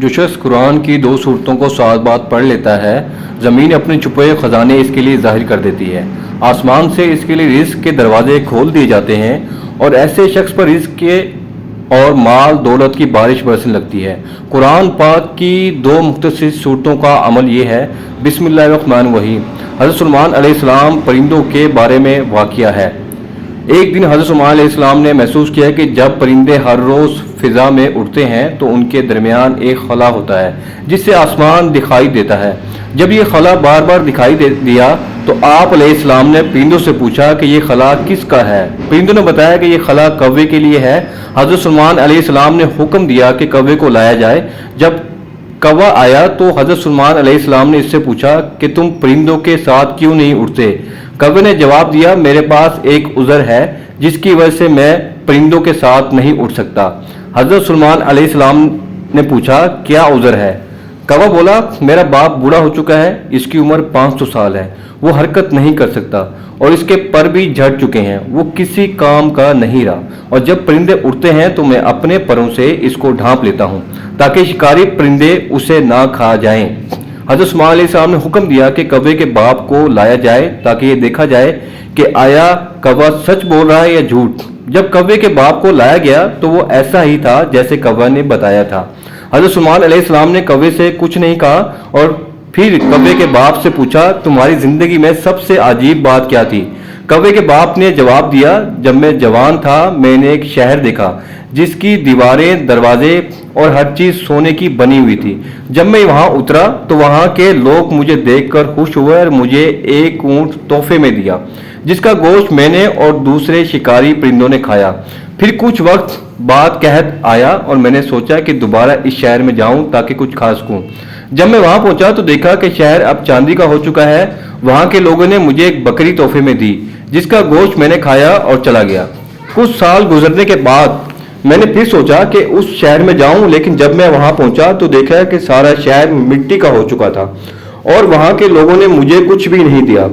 جو شخص قرآن کی 2 صورتوں کو ساتھ بات پڑھ لیتا ہے، زمین اپنے چھپے خزانے اس کے لیے ظاہر کر دیتی ہے، آسمان سے اس کے لیے رزق کے دروازے کھول دیے جاتے ہیں اور ایسے شخص پر رزق کے اور مال دولت کی بارش برسنے لگتی ہے۔ قرآن پاک کی 2 مختصر صورتوں کا عمل یہ ہے۔ بسم اللہ الرحمن الرحیم۔ حضرت سلیمان علیہ السلام پرندوں کے بارے میں واقعہ ہے۔ ایک دن حضرت سلیمان علیہ السلام نے محسوس کیا کہ جب پرندے ہر روز فضا میں اڑتے ہیں تو ان کے درمیان ایک خلا ہوتا ہے جس سے آسمان دکھائی دیتا ہے۔ جب یہ خلا بار بار دکھائی دیا تو آپ علیہ السلام نے پرندوں سے پوچھا کہ یہ خلا کس کا ہے؟ پرندوں نے بتایا کہ یہ خلا کوے کے لیے ہے۔ حضرت سلیمان علیہ السلام نے حکم دیا کہ کوے کو لایا جائے۔ جب کوا آیا تو حضرت سلیمان علیہ السلام نے اس سے پوچھا کہ تم پرندوں کے ساتھ کیوں نہیں اڑتے؟ کوے نے جواب دیا، میرے پاس ایک عذر ہے جس کی وجہ سے میں پرندوں کے ساتھ نہیں اڑ سکتا۔ حضرت سلیمان علیہ السلام نے پوچھا، کیا عذر ہے؟ کوا بولا، میرا باپ بوڑھا ہو چکا ہے، اس کی عمر 500 سال ہے، وہ حرکت نہیں کر سکتا اور اس کے پر بھی جھڑ چکے ہیں، وہ کسی کام کا نہیں رہا، اور جب پرندے اڑتے ہیں تو میں اپنے پروں سے اس کو ڈھانپ لیتا ہوں تاکہ شکاری پرندے اسے نہ کھا جائیں۔ حضرت سلیمان علیہ السلام نے حکم دیا کہ کوے کے باپ کو لایا جائے تاکہ یہ دیکھا جائے کہ آیا کوا سچ بول رہا ہے یا جھوٹ۔ جب کوے کے باپ کو لایا گیا تو وہ ایسا ہی تھا جیسے کوا نے بتایا تھا۔ حضرت سلیمان علیہ السلام نے کوے سے کچھ نہیں کہا اور پھر کوے کے باپ سے پوچھا، تمہاری زندگی میں سب سے عجیب بات کیا تھی؟ کوے کے باپ نے جواب دیا، جب میں جوان تھا میں نے ایک شہر دیکھا جس کی دیواریں، دروازے اور ہر چیز سونے کی بنی ہوئی تھی۔ جب میں وہاں اترا تو وہاں کے لوگ مجھے دیکھ کر خوش ہوئے اور مجھے ایک اونٹ تحفے میں دیا جس کا گوشت میں نے اور دوسرے شکاری پرندوں نے کھایا۔ پھر کچھ وقت بعد قحط آیا اور میں نے سوچا کہ دوبارہ اس شہر میں جاؤں تاکہ کچھ کھا سکوں۔ جب میں وہاں پہنچا تو دیکھا کہ شہر اب چاندی کا ہو چکا ہے۔ وہاں کے لوگوں نے مجھے ایک بکری تحفے میں دی جس کا گوشت میں نے کھایا اور چلا گیا۔ کچھ سال گزرنے کے بعد میں نے پھر سوچا کہ اس شہر میں جاؤں، لیکن جب میں وہاں پہنچا تو دیکھا کہ سارا شہر مٹی کا ہو چکا تھا اور وہاں کے لوگوں نے مجھے کچھ بھی نہیں دیا۔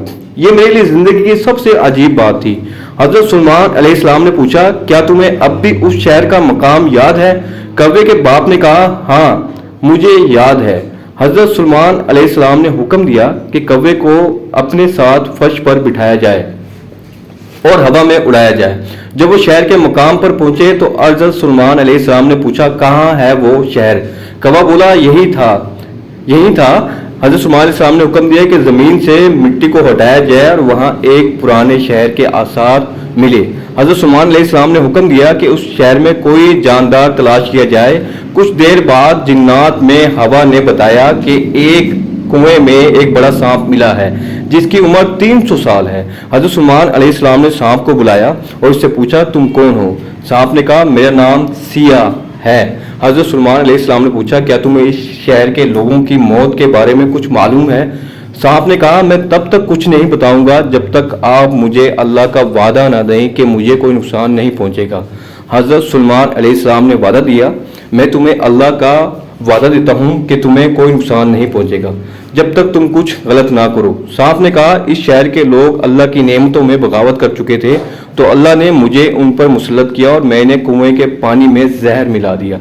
یہ میرے لیے زندگی کی سب سے عجیب بات تھی۔ حضرت سلیمان علیہ السلام نے پوچھا، کیا تمہیں اب بھی اس شہر کا مقام یاد ہے؟ کوے کے باپ نے کہا، ہاں مجھے یاد ہے۔ حضرت سلیمان علیہ السلام نے حکم دیا کہ کوے کو اپنے ساتھ فرش پر بٹھایا جائے اور ہوا میں اڑایا جائے۔ جب وہ شہر کے مقام پر پہنچے تو حضرت سلیمان علیہ السلام نے پوچھا، کہاں ہے وہ شہر؟ کوا بولا، یہی تھا۔ حضرت سلیمان علیہ السلام نے حکم دیا کہ زمین سے مٹی کو ہٹایا جائے اور وہاں ایک پرانے شہر کے آثار ملے۔ حضرت سلیمان علیہ السلام نے حکم دیا کہ اس شہر میں کوئی جاندار تلاش کیا جائے۔ کچھ دیر بعد جنات میں ہوا نے بتایا کہ ایک کنویں میں ایک بڑا سانپ ملا ہے جس کی عمر 300 سال ہے۔ حضرت سلیمان علیہ السلام نے سانپ کو بلایا اور اس سے پوچھا، تم کون ہو؟ سانپ نے کہا، میرا نام سیاہ ہے۔ حضرت سلیمان علیہ السلام نے پوچھا، کیا تمہیں اس شہر کے لوگوں کی موت کے بارے میں کچھ معلوم ہے؟ سانپ نے کہا، میں تب تک کچھ نہیں بتاؤں گا جب تک آپ مجھے اللہ کا وعدہ نہ دیں کہ مجھے کوئی نقصان نہیں پہنچے گا۔ حضرت سلیمان علیہ السلام نے وعدہ دیا، میں تمہیں اللہ کا وعدہ دیتا ہوں کہ تمہیں کوئی نقصان نہیں پہنچے گا جب تک تم کچھ غلط نہ کرو۔ سانپ نے کہا، اس شہر کے لوگ اللہ کی نعمتوں میں بغاوت کر چکے تھے تو اللہ نے مجھے ان پر مسلط کیا اور میں نے کنویں کے پانی میں زہر ملا دیا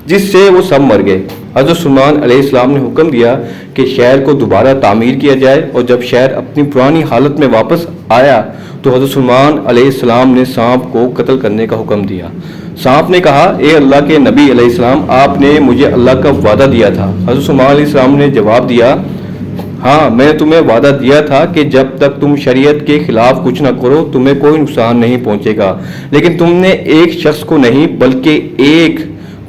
جس سے وہ سب مر گئے۔ حضرت سلیمان علیہ السلام نے حکم دیا کہ شہر کو دوبارہ تعمیر کیا جائے اور جب شہر اپنی پرانی حالت میں واپس آیا تو حضرت سلیمان علیہ السلام نے سانپ کو قتل کرنے کا حکم دیا۔ سانپ نے کہا، اے اللہ کے نبی علیہ السلام، آپ نے مجھے اللہ کا وعدہ دیا تھا۔ حضرت سلیمان علیہ السلام نے جواب دیا، ہاں میں نے تمہیں وعدہ دیا تھا کہ جب تک تم شریعت کے خلاف کچھ نہ کرو تمہیں کوئی نقصان نہیں پہنچے گا، لیکن تم نے ایک شخص کو نہیں بلکہ ایک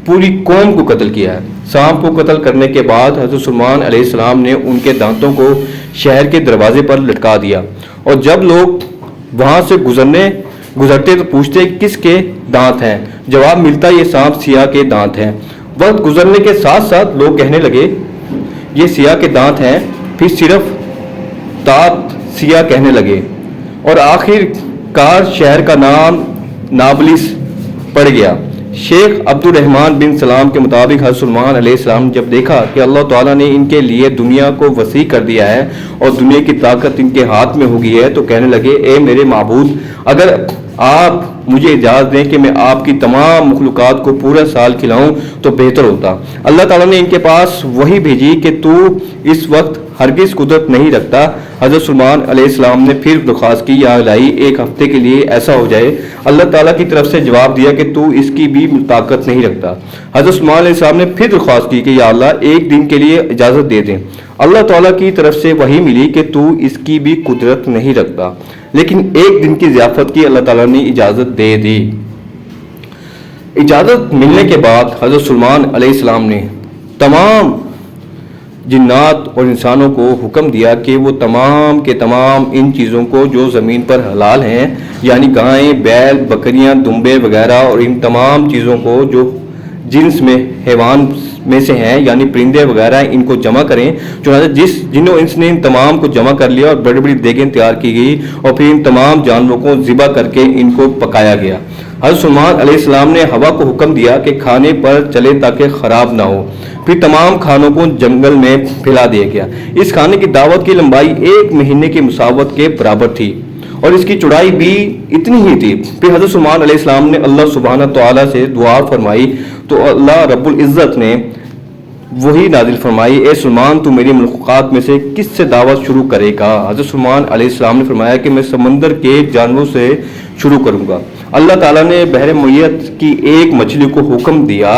پوری قوم کو قتل کیا ہے۔ سانپ کو قتل کرنے کے بعد حضرت سلیمان علیہ السلام نے ان کے دانتوں کو شہر کے دروازے پر لٹکا دیا اور جب لوگ وہاں سے گزرتے تو پوچھتے کس کے دانت ہیں؟ جواب ملتا، یہ سانپ سیاہ کے دانت ہیں۔ وقت گزرنے کے ساتھ ساتھ لوگ کہنے لگے، یہ سیاہ کے دانت ہیں، پھر صرف دانت سیاہ کہنے لگے اور آخر کار شہر کا نام نابلس پڑ گیا۔ شیخ عبد الرحمن بن سلام کے مطابق حضرت سلیمان علیہ السلام نے جب دیکھا کہ اللہ تعالیٰ نے ان کے لیے دنیا کو وسیع کر دیا ہے اور دنیا کی طاقت ان کے ہاتھ میں ہو گئی ہے تو کہنے لگے، اے میرے معبود، اگر آپ مجھے اجازت دیں کہ میں آپ کی تمام مخلوقات کو پورا سال کھلاؤں تو بہتر ہوتا۔ اللہ تعالیٰ نے ان کے پاس وحی بھیجی کہ تو اس وقت ہرگز قدرت نہیں رکھتا۔ حضرت سلیمان علیہ السلام نے پھر درخواست کی، یا الہی ایک ہفتے کے لیے ایسا ہو جائے۔ اللہ تعالیٰ کی طرف سے جواب دیا کہ تو اس کی بھی طاقت نہیں رکھتا۔ حضرت سلیمان علیہ السلام نے پھر درخواست کی کہ یا اللہ ایک دن کے لیے اجازت دے دیں۔ اللہ تعالیٰ کی طرف سے وحی ملی کہ تو اس کی بھی قدرت نہیں رکھتا، لیکن ایک دن کی ضیافت کی اللہ تعالیٰ نے اجازت دے دی۔ اجازت ملنے کے بعد حضرت سلیمان علیہ السلام نے تمام جنات اور انسانوں کو حکم دیا کہ وہ تمام کے تمام ان چیزوں کو جو زمین پر حلال ہیں، یعنی گائیں، بیل، بکریاں، دمبے وغیرہ، اور ان تمام چیزوں کو جو جنس میں حیوان میں سے ہیں یعنی پرندے وغیرہ، ان کو جمع کریں۔ چنانچہ جنوں انس نے ان تمام کو جمع کر لیا اور بڑی بڑی دیگیں تیار کی گئی اور پھر ان تمام جانوروں کو ذبح کر کے ان کو پکایا گیا۔ حضرت سلیمان علیہ السلام نے ہوا کو حکم دیا کہ کھانے پر چلے تاکہ خراب نہ ہو، پھر تمام کھانوں کو جنگل میں پھیلا دیا گیا۔ اس کھانے کی دعوت کی لمبائی 1 مہینے کی مساوت کے برابر تھی اور اس کی چوڑائی بھی اتنی ہی تھی۔ پھر حضرت سلیمان علیہ السلام نے اللہ سبحانہ تعالیٰ سے دعا فرمائی تو اللہ رب العزت نے وہی نازل فرمائی، اے سلیمان تو میری مخلوقات میں سے کس سے دعوت شروع کرے گا؟ حضرت سلیمان علیہ السلام نے فرمایا کہ میں سمندر کے جانوروں سے شروع کروں گا۔ اللہ تعالیٰ نے بحر میت کی ایک مچھلی کو حکم دیا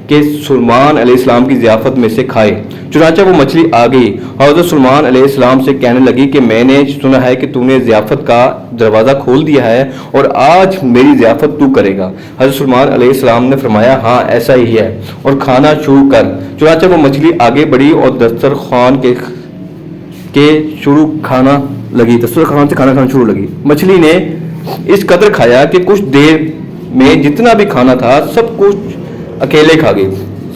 کہ سلیمان علیہ السلام کی ضیافت میں سے کھائے۔ چنانچہ وہ مچھلی آ گئی اور حضرت سلیمان علیہ السلام سے کہنے لگی کہ میں نے سنا ہے کہ تو نے ضیافت کا دروازہ کھول دیا ہے اور آج میری ضیافت تو کرے گا۔ حضرت سلیمان علیہ السلام نے فرمایا ہاں ایسا ہی ہے، اور کھانا شروع کر۔ چنانچہ وہ مچھلی آگے بڑھی اور دسترخوان کے شروع کھانا لگی، دسترخوان سے کھانا کھانا شروع لگی۔ مچھلی نے اس قدر کھایا کہ کچھ دیر میں جتنا بھی کھانا تھا سب کچھ اکیلے کھا گئی۔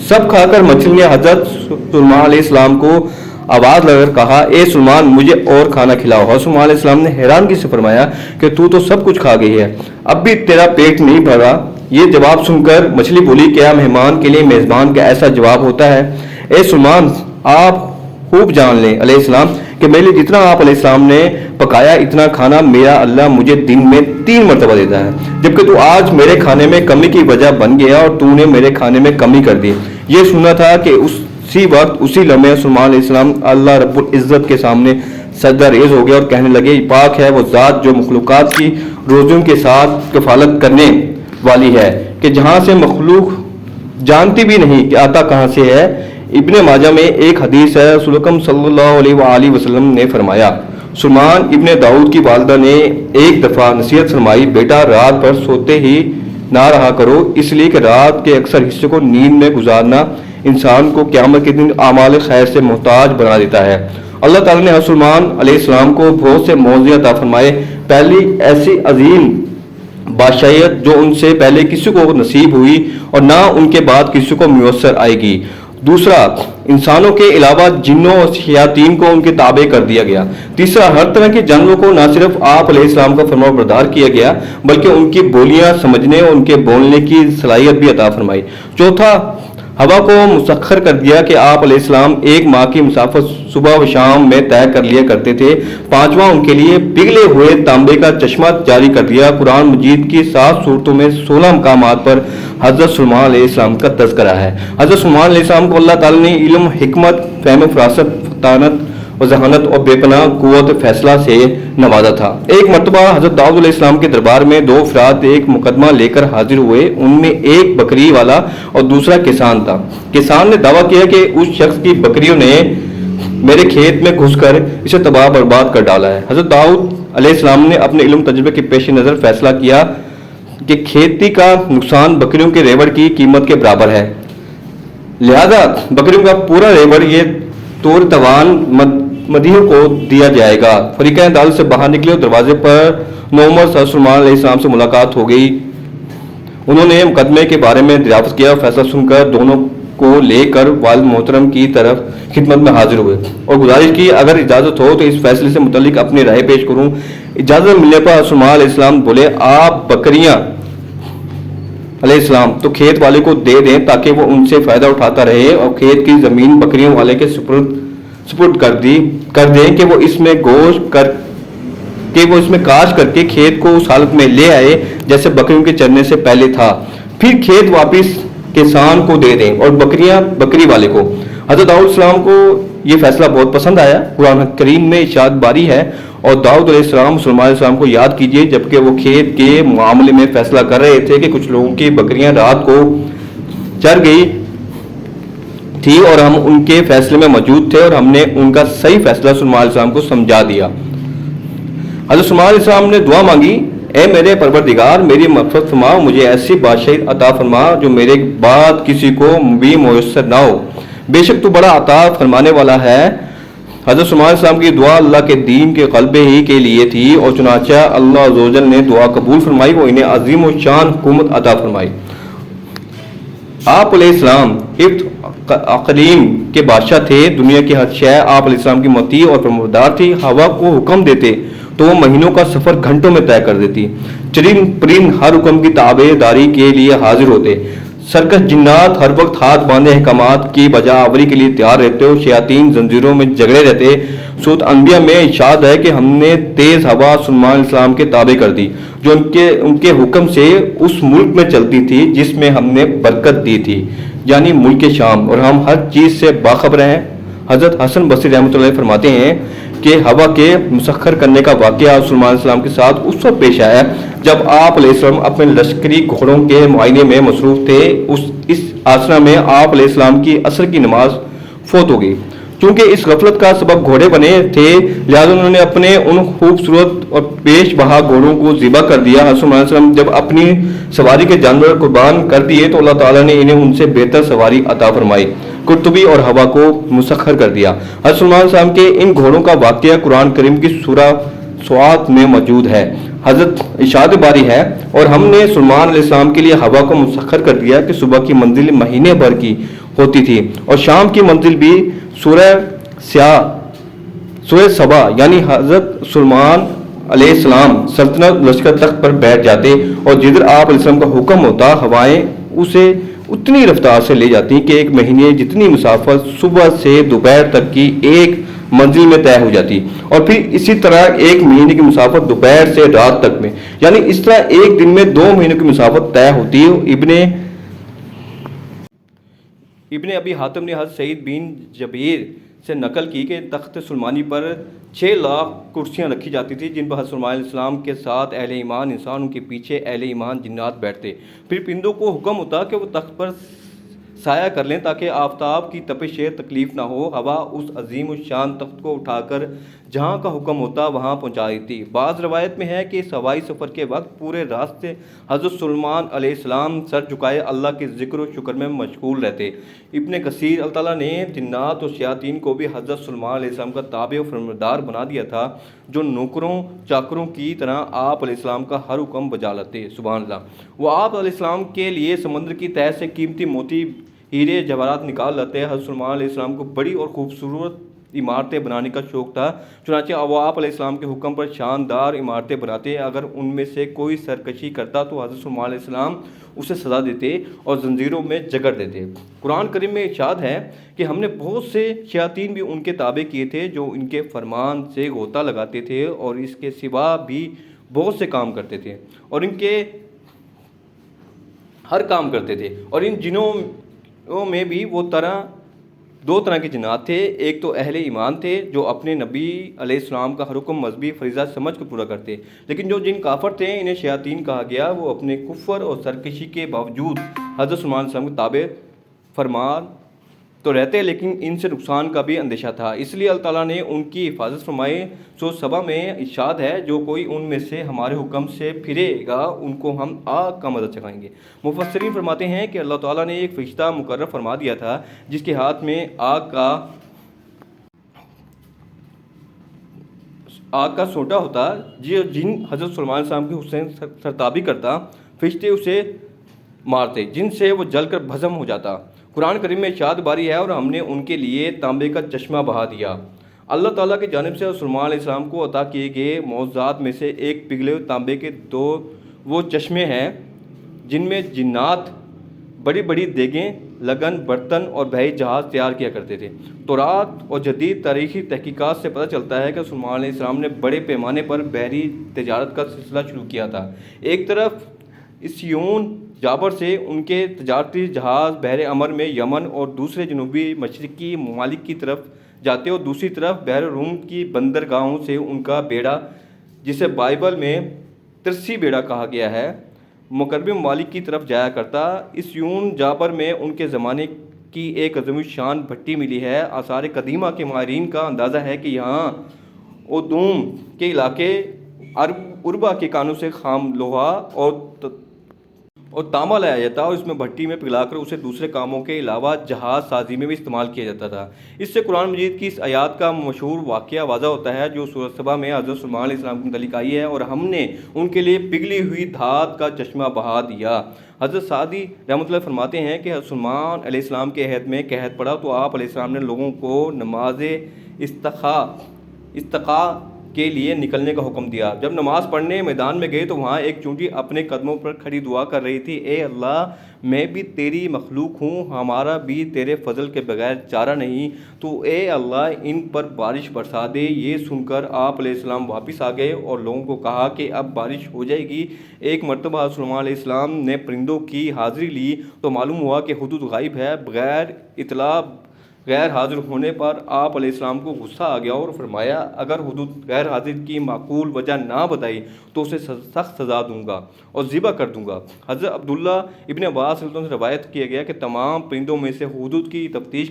سب کھا کر مچھلی نے حضرت سلیمان علیہ السلام کو آواز لگا کر کہا، اے سلیمان مجھے اور کھانا کھلاؤ۔ حضرت سلیمان علیہ السلام نے حیرانگی سے فرمایا کہ تو سب کچھ کھا گئی ہے، اب بھی تیرا پیٹ نہیں بھرا؟ یہ جواب سن کر مچھلی بولی، کیا مہمان کے لیے میزبان کا ایسا جواب ہوتا ہے؟ اے سلیمان آپ خوب جان لیں علیہ السلام کہ میرے لیے جتنا آپ علیہ السلام نے پکایا اتنا کھانا میرا اللہ مجھے دن میں 3 مرتبہ دیتا ہے، جبکہ تو آج میرے کھانے میں کمی کی وجہ بن گیا اور تو نے میرے کھانے میں کمی کر دی۔ یہ سنا تھا کہ اسی وقت اسی لمحے سلیمان علیہ السلام اللہ رب العزت کے سامنے سجدہ ریز ہو گیا اور کہنے لگے، پاک ہے وہ ذات جو مخلوقات کی روزیوں کے ساتھ کفالت کرنے والی ہے کہ جہاں سے مخلوق جانتی بھی نہیں کہ آتا کہاں سے ہے۔ ابن ماجہ میں ایک حدیث ہے، رسول اکرم صلی اللہ علیہ وآلہ وسلم نے فرمایا، سلیمان ابن داؤد کی والدہ نے ایک دفعہ نصیحت فرمائی، بیٹا رات پر سوتے ہی نہ رہا کرو، اس لیے کہ رات کے اکثر حصے کو نیند میں گزارنا انسان کو قیامت کے دن اعمال خیر سے محتاج بنا دیتا ہے۔ اللہ تعالیٰ نے حضرت سلیمان علیہ السلام کو بہت سے معجزے عطا فرمائے۔ پہلی ایسی عظیم بادشاہیت جو ان سے پہلے کسی کو نصیب ہوئی اور نہ ان کے بعد کسی کو میسر آئے گی۔ دوسرا، انسانوں کے علاوہ جنوں اور شیاطین کو ان کے تابع کر دیا گیا۔ تیسرا، ہر طرح کے جانوروں کو نہ صرف آپ علیہ السلام کا فرما بردار کیا گیا بلکہ ان کی بولیاں سمجھنے اور ان کے بولنے کی صلاحیت بھی عطا فرمائی۔ چوتھا، ہوا کو مسخر کر دیا کہ آپ علیہ السلام 1 ماہ کی مسافت صبح و شام میں طے کر لیا کرتے تھے۔ پانچواں، ان کے لیے پگھلے ہوئے تانبے کا چشمہ جاری کر دیا۔ قرآن مجید کی 7 سورتوں میں 16 مقامات پر حضرت سلیمان علیہ السلام کا تذکرہ ہے۔ حضرت سلیمان علیہ السلام کو اللہ تعالیٰ نے علم، حکمت، فہم و فراست، فطانت و ذہانت اور بے پناہ قوت فیصلہ سے نوازا تھا۔ ایک مرتبہ حضرت داؤد علیہ السلام کے دربار میں 2 افراد ایک مقدمہ لے کر حاضر ہوئے۔ ان میں ایک بکری والا اور دوسرا کسان تھا۔ کسان نے دعویٰ کیا کہ اس شخص کی بکریوں نے میرے کھیت میں گھس کر اسے تباہ برباد کر ڈالا ہے۔ حضرت داؤد علیہ السلام نے اپنے علم تجربے کے پیش نظر فیصلہ کیا کہ کھیتی کا نقصان بکریوں کے ریوڑ کی قیمت کے برابر ہے، لہذا بکریوں کا پورا ریوڑ یہ طور توان مدیحوں کو دیا جائے گا۔ فریقین عدالت سے باہر نکلے اور دروازے پر نوعمر حضرت سلیمان علیہ السلام سے ملاقات ہو گئی۔ انہوں نے مقدمے کے بارے میں دریافت کیا اور فیصلہ سن کر دونوں کو لے کر والد محترم کی طرف خدمت میں حاضر ہوئے اور گزارش کی اگر اجازت ہو تو اس فیصلے سے متعلق اپنی رائے پیش کروں۔ اجازت ملنے پر سلیمان علیہ السلام بولے، آپ بکریاں علیہ السلام تو کھیت والے کو دے دیں تاکہ وہ ان سے فائدہ اٹھاتا رہے، اور کھیت کی زمین بکریوں والے کے سپرد کر دیں کہ وہ اس میں گوشت کہ وہ اس میں کاشت کر کے کھیت کو اس حالت میں لے آئے جیسے بکریوں کے چرنے سے پہلے تھا، پھر کھیت واپس کسان کو دے دیں اور بکریاں بکری والے کو۔ حضرت داؤد علیہ السلام کو یہ فیصلہ بہت پسند آیا۔ قرآن کریم میں ارشاد باری ہے، اور داؤد علیہ السلام سلیمان علیہ السلام کو یاد کیجئے جبکہ وہ کھیت کے معاملے میں فیصلہ کر رہے تھے کہ کچھ لوگوں کی بکریاں رات کو چر گئی تھی اور ہم ان کے فیصلے میں موجود تھے اور ہم نے ان کا صحیح فیصلہ سلیمان علیہ السلام کو سمجھا دیا۔ حضرت سلیمان علیہ السلام نے دعا مانگی، اے میرے پروردگار، میری مغفرت فرما، مجھے ایسی بادشاہیت عطا فرما جو میرے بعد کسی کو بھی میسر نہ ہو، بے شک تو بڑا عطا فرمانے والا ہے۔ حضرت سلیمان علیہ السلام کی دعا اللہ کے دین کے غلبے ہی کے لیے تھی، اور چنانچہ اللہ عز و جل نے دعا قبول فرمائی، وہ انہیں عظیم و شان حکومت عطا فرمائی۔ آپ علیہ السلام اقلیم کے بادشاہ تھے، دنیا کی ہر شے آپ علیہ السلام کی مطیع اور فرمانبردار تھی۔ ہوا کو حکم دیتے تو وہ مہینوں کا سفر گھنٹوں میں طے کر دیتی، چرند پرند ہر حکم کی تابع داری کے لیے حاضر ہوتے، سرکش جنات ہر وقت ہاتھ باندھے احکامات کی بجا آوری کے لیے تیار رہتے اور شیاطین زنجیروں میں جگڑے رہتے۔ سورۃ انبیاء میں ارشاد ہے کہ ہم نے تیز ہوا سلیمان علیہ السلام کے تابع کر دی، جو ان کے حکم سے اس ملک میں چلتی تھی جس میں ہم نے برکت دی تھی، یعنی ملک شام، اور ہم ہر چیز سے باخبر ہیں۔ حضرت حسن بصری رحمۃ اللہ علیہ فرماتے ہیں کہ ہوا کے مسخر کرنے کا واقعہ سلیمان علیہ السلام کے ساتھ اس وقت پیش آیا جب آپ علیہ السلام اپنے لشکری گھوڑوں کے معائنے میں مصروف تھے۔ اس آسنا میں آپ علیہ السلام کی عصر کی نماز فوت ہو گئی۔ چونکہ اس غفلت کا سبب گھوڑے بنے تھے، لہٰذا انہوں نے اپنے ان خوبصورت اور پیش بہا گھوڑوں کو ذبح کر دیا۔ حضرت سلیمان علیہ السلام جب اپنی سواری کے جانور قربان کر دیے تو اللہ تعالیٰ نے انہیں ان سے بہتر سواری عطا فرمائی، قرطبی اور ہوا کو مسخر کر دیا۔ حضرت سلیمان علیہ السلام کے ان گھوڑوں کا واقعہ قرآن کریم کی سورہ سوات میں موجود ہے۔ حضرت ارشاد باری ہے، اور ہم نے سلیمان علیہ السلام کے لیے ہوا کو مسخر کر دیا کہ صبح کی منزل مہینے بھر کی ہوتی تھی اور شام کی منزل بھی سورہ سبا، یعنی حضرت سلیمان علیہ السلام سلطنت لشکر تخت پر بیٹھ جاتے اور جدھر آپ علیہ السلام کا حکم ہوتا ہوائیں اسے اتنی رفتار سے لے جاتی کہ ایک مہینے جتنی مسافت صبح سے دوپہر تک کی ایک منزل میں طے ہو جاتی، اور پھر اسی طرح ایک مہینے کی مسافت دوپہر سے رات تک میں، یعنی اس طرح ایک دن میں 2 مہینوں کی مسافت طے ہوتی۔ ابن ابی حاتم نے حضرت سعید بن جبیر سے نقل کی کہ تخت سلیمانی پر 6 لاکھ کرسیاں رکھی جاتی تھی جن پر حضرت سلیمان علیہ السلام کے ساتھ اہل ایمان انسان، ان کے پیچھے اہل ایمان جنات بیٹھتے۔ پھر پرندوں کو حکم ہوتا کہ وہ تخت پر سایہ کر لیں تاکہ آفتاب کی تپش سے تکلیف نہ ہو۔ ہوا اس عظیم الشان تخت کو اٹھا کر جہاں کا حکم ہوتا وہاں پہنچا دیتی۔ بعض روایت میں ہے کہ اس ہوائی سفر کے وقت پورے راستے حضرت سلیمان علیہ السلام سر جھکائے اللہ کے ذکر و شکر میں مشغول رہتے۔ ابن کثیر، اللہ تعالیٰ نے جنات اور شیاطین کو بھی حضرت سلیمان علیہ السلام کا تابع و فرمانبردار بنا دیا تھا، جو نوکروں چاکروں کی طرح آپ علیہ السلام کا ہر حکم بجا لاتے۔ سبحان اللہ۔ وہ آپ علیہ السلام کے لیے سمندر کی تہہ سے قیمتی موتی، ہیرے جواہرات نکال لاتے۔ حضرت سلیمان علیہ السلام کو بڑی اور خوبصورت عمارتیں بنانے کا شوق تھا، چنانچہ وہ آپ علیہ السلام کے حکم پر شاندار عمارتیں بناتے۔ اگر ان میں سے کوئی سرکشی کرتا تو حضرت سلیمان علیہ السلام اسے سزا دیتے اور زنجیروں میں جکڑ دیتے۔ قرآن کریم میں ارشاد ہے کہ ہم نے بہت سے شیاطین بھی ان کے تابع کیے تھے جو ان کے فرمان سے غوطہ لگاتے تھے اور اس کے سوا بھی بہت سے کام کرتے تھے اور ان کے ہر کام کرتے تھے۔ اور ان جنوں میں بھی وہ 2 طرح کے جنات تھے، ایک تو اہل ایمان تھے جو اپنے نبی علیہ السلام کا ہر حکم مذہبی فریضہ سمجھ کر پورا کرتے، لیکن جو جن کافر تھے انہیں شیاطین کہا گیا، وہ اپنے کفر اور سرکشی کے باوجود حضرت سلیمان علیہ السلام کے تابع فرمان تو رہتے، لیکن ان سے نقصان کا بھی اندیشہ تھا، اس لیے اللہ تعالیٰ نے ان کی حفاظت فرمائی۔ سورۃ سبا میں ارشاد ہے، جو کوئی ان میں سے ہمارے حکم سے پھرے گا ان کو ہم آگ کا مزہ چکھائیں گے۔ مفسرین فرماتے ہیں کہ اللہ تعالیٰ نے ایک فرشتہ مقرر فرما دیا تھا جس کے ہاتھ میں آگ کا سوٹا ہوتا، جن حضرت سلیمان علیہ السلام کی حسین سرتابی کرتا، فرشتے اسے مارتے جن سے وہ جل کر بھسم ہو جاتا۔ قرآن کریم میں ارشاد باری ہے، اور ہم نے ان کے لیے تانبے کا چشمہ بہا دیا۔ اللہ تعالیٰ کی جانب سے سلیمان علیہ السلام کو عطا کیے گئے معجزات میں سے ایک پگھلے ہوئے تانبے کے 2 وہ چشمے ہیں جن میں جنات بڑی بڑی دیگیں، لگن، برتن اور بحری جہاز تیار کیا کرتے تھے۔ تورات اور جدید تاریخی تحقیقات سے پتہ چلتا ہے کہ سلیمان علیہ السلام نے بڑے پیمانے پر بحری تجارت کا سلسلہ شروع کیا تھا۔ ایک طرف اسیون جابر سے ان کے تجارتی جہاز بحر عمر میں یمن اور دوسرے جنوبی مشرقی ممالک کی طرف جاتے، اور دوسری طرف بحر روم کی بندرگاہوں سے ان کا بیڑا، جسے بائبل میں ترسی بیڑا کہا گیا ہے، مقربی ممالک کی طرف جایا کرتا۔ اسیون جابر میں ان کے زمانے کی ایک عظیم الشان بھٹی ملی ہے۔ آثار قدیمہ کے ماہرین کا اندازہ ہے کہ یہاں ادوم کے علاقے عربا کے کانوں سے خام لوہا اور تانبا لایا جاتا، اور اس میں بھٹی میں پگھلا کر اسے دوسرے کاموں کے علاوہ جہاز سازی میں بھی استعمال کیا جاتا تھا۔ اس سے قرآن مجید کی اس آیات کا مشہور واقعہ واضح ہوتا ہے جو سورۃ سبا میں حضرت سلیمان علیہ السلام کے متعلق آئی ہے، اور ہم نے ان کے لیے پگھلی ہوئی دھات کا چشمہ بہا دیا۔ حضرت سعدی رحمۃ اللہ فرماتے ہیں کہ حضرت سلیمان علیہ السلام کے عہد میں قحط پڑا تو آپ علیہ السلام نے لوگوں کو نماز استسقاء کے لیے نکلنے کا حکم دیا۔ جب نماز پڑھنے میدان میں گئے تو وہاں ایک چونٹی اپنے قدموں پر کھڑی دعا کر رہی تھی، اے اللہ، میں بھی تیری مخلوق ہوں، ہمارا بھی تیرے فضل کے بغیر چارہ نہیں، تو اے اللہ ان پر بارش برسا دے۔ یہ سن کر آپ علیہ السلام واپس آ گئے اور لوگوں کو کہا کہ اب بارش ہو جائے گی۔ ایک مرتبہ سلیمان علیہ السلام نے پرندوں کی حاضری لی تو معلوم ہوا کہ حدود غائب ہے۔ بغیر اطلاع غیر حاضر ہونے پر آپ علیہ السلام کو غصہ آ گیا اور فرمایا، اگر حدود غیر حاضر کی معقول وجہ نہ بتائی تو اسے سخت سزا دوں گا اور ذبح کر دوں گا۔ حضرت عبداللہ ابن عباس رضی اللہ عنہ سے روایت کیا گیا کہ تمام پرندوں میں سے حدود کی تفتیش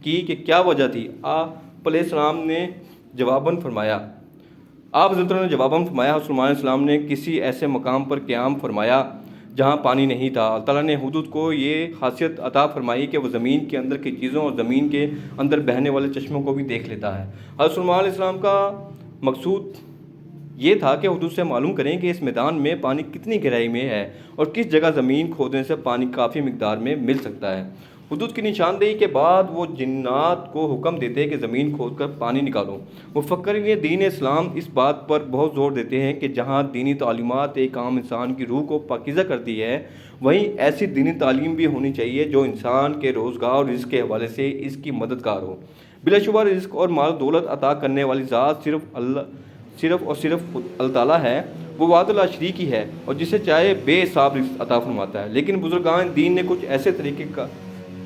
کی کہ کیا وجہ تھی۔ آپ علیہ السلام نے جواباً فرمایا حضرت سلیمان علیہ السلام نے کسی ایسے مقام پر قیام فرمایا جہاں پانی نہیں تھا۔ اللہ تعالیٰ نے حدود کو یہ خاصیت عطا فرمائی کہ وہ زمین کے اندر کی چیزوں اور زمین کے اندر بہنے والے چشموں کو بھی دیکھ لیتا ہے۔ حضرت سلیمان علیہ السلام کا مقصود یہ تھا کہ حدود سے معلوم کریں کہ اس میدان میں پانی کتنی گہرائی میں ہے اور کس جگہ زمین کھودنے سے پانی کافی مقدار میں مل سکتا ہے۔ حدود کی نشاندہی کے بعد وہ جنات کو حکم دیتے کہ زمین کھود کر پانی نکالو۔ مفکرین دین اسلام اس بات پر بہت زور دیتے ہیں کہ جہاں دینی تعلیمات ایک عام انسان کی روح کو پاکیزہ کرتی ہے، وہیں ایسی دینی تعلیم بھی ہونی چاہیے جو انسان کے روزگار اور رزق کے حوالے سے اس کی مددگار ہو۔ بلا شبہ رزق اور مال و دولت عطا کرنے والی ذات صرف اللہ تعالیٰ ہے۔ وہ وحدہ لا شریک ہی ہے اور جسے چاہے بے حساب رزق عطا فرماتا ہے۔ لیکن بزرگان دین نے کچھ ایسے طریقے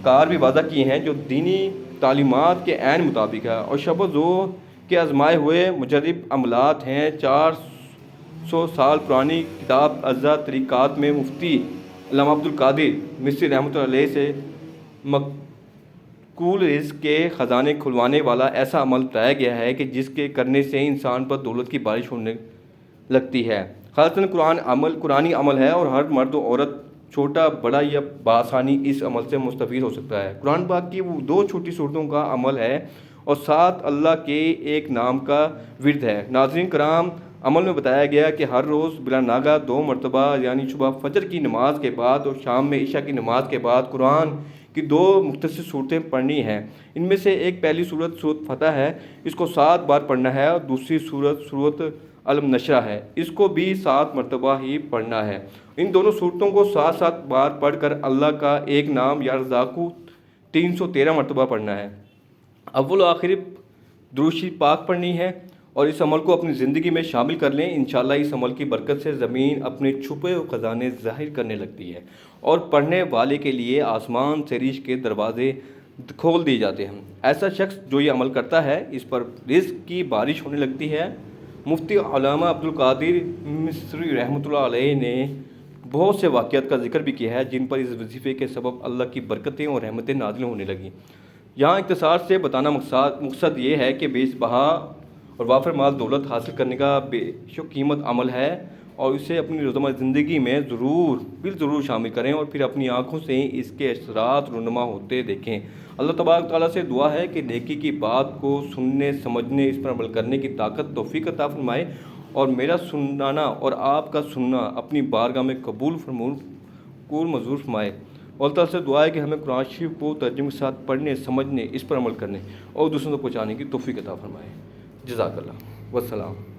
کار بھی وضع کیے ہیں جو دینی تعلیمات کے عین مطابق ہے اور شب و ظہر کے آزمائے ہوئے مجرب عملات ہیں۔ 400 سال پرانی کتاب اجزا طریقات میں مفتی علامہ عبد القادر مصری رحمۃ اللہ علیہ سے مقبول رزق کے خزانے کھلوانے والا ایسا عمل بتایا گیا ہے کہ جس کے کرنے سے انسان پر دولت کی بارش ہونے لگتی ہے۔ خاصاً قرآنی عمل ہے اور ہر مرد و عورت چھوٹا بڑا یا بآسانی اس عمل سے مستفید ہو سکتا ہے۔ قرآن پاک کی وہ 2 چھوٹی صورتوں کا عمل ہے اور 7 اللہ کے ایک نام کا ورد ہے۔ ناظرین کرام، عمل میں بتایا گیا کہ ہر روز بلا ناگہ 2 مرتبہ یعنی صبح فجر کی نماز کے بعد اور شام میں عشاء کی نماز کے بعد قرآن کی 2 مختصر صورتیں پڑھنی ہیں۔ ان میں سے ایک پہلی سورت فتح ہے، اس کو 7 بار پڑھنا ہے، اور دوسری سورت علم نشرہ ہے، اس کو بھی 7 مرتبہ ہی پڑھنا ہے۔ ان دونوں صورتوں کو 7 بار پڑھ کر اللہ کا ایک نام یا رزاقو 313 مرتبہ پڑھنا ہے۔ اول و آخر درود شریف پاک پڑھنی ہے اور اس عمل کو اپنی زندگی میں شامل کر لیں۔ انشاءاللہ اس عمل کی برکت سے زمین اپنے چھپے ہوئے خزانے ظاہر کرنے لگتی ہے اور پڑھنے والے کے لیے آسمان سے رزق کے دروازے کھول دیے جاتے ہیں۔ ایسا شخص جو یہ عمل کرتا ہے اس پر رزق کی بارش ہونے لگتی ہے۔ مفتی علامہ عبد القادر مصری رحمۃ اللہ علیہ نے بہت سے واقعات کا ذکر بھی کیا ہے جن پر اس وظیفے کے سبب اللہ کی برکتیں اور رحمتیں نازل ہونے لگیں۔ یہاں اختصار سے بتانا مقصد یہ ہے کہ بے بہا اور وافر مال دولت حاصل کرنے کا بے شک قیمت عمل ہے اور اسے اپنی روزمرہ زندگی میں بالضرور شامل کریں اور پھر اپنی آنکھوں سے اس کے اثرات رونما ہوتے دیکھیں۔ اللہ تبارک تعالیٰ سے دعا ہے کہ نیکی کی بات کو سننے، سمجھنے، اس پر عمل کرنے کی طاقت توفیق عطا فرمائے اور میرا سنانا اور آپ کا سننا اپنی بارگاہ میں قبول منظور فرمائے۔ اللہ تعالیٰ سے دعا ہے کہ ہمیں قرآن شریف کو ترجمے کے ساتھ پڑھنے، سمجھنے، اس پر عمل کرنے اور دوسروں کو پہنچانے کی توفیق عطا فرمائے۔ جزاک اللہ، والسلام۔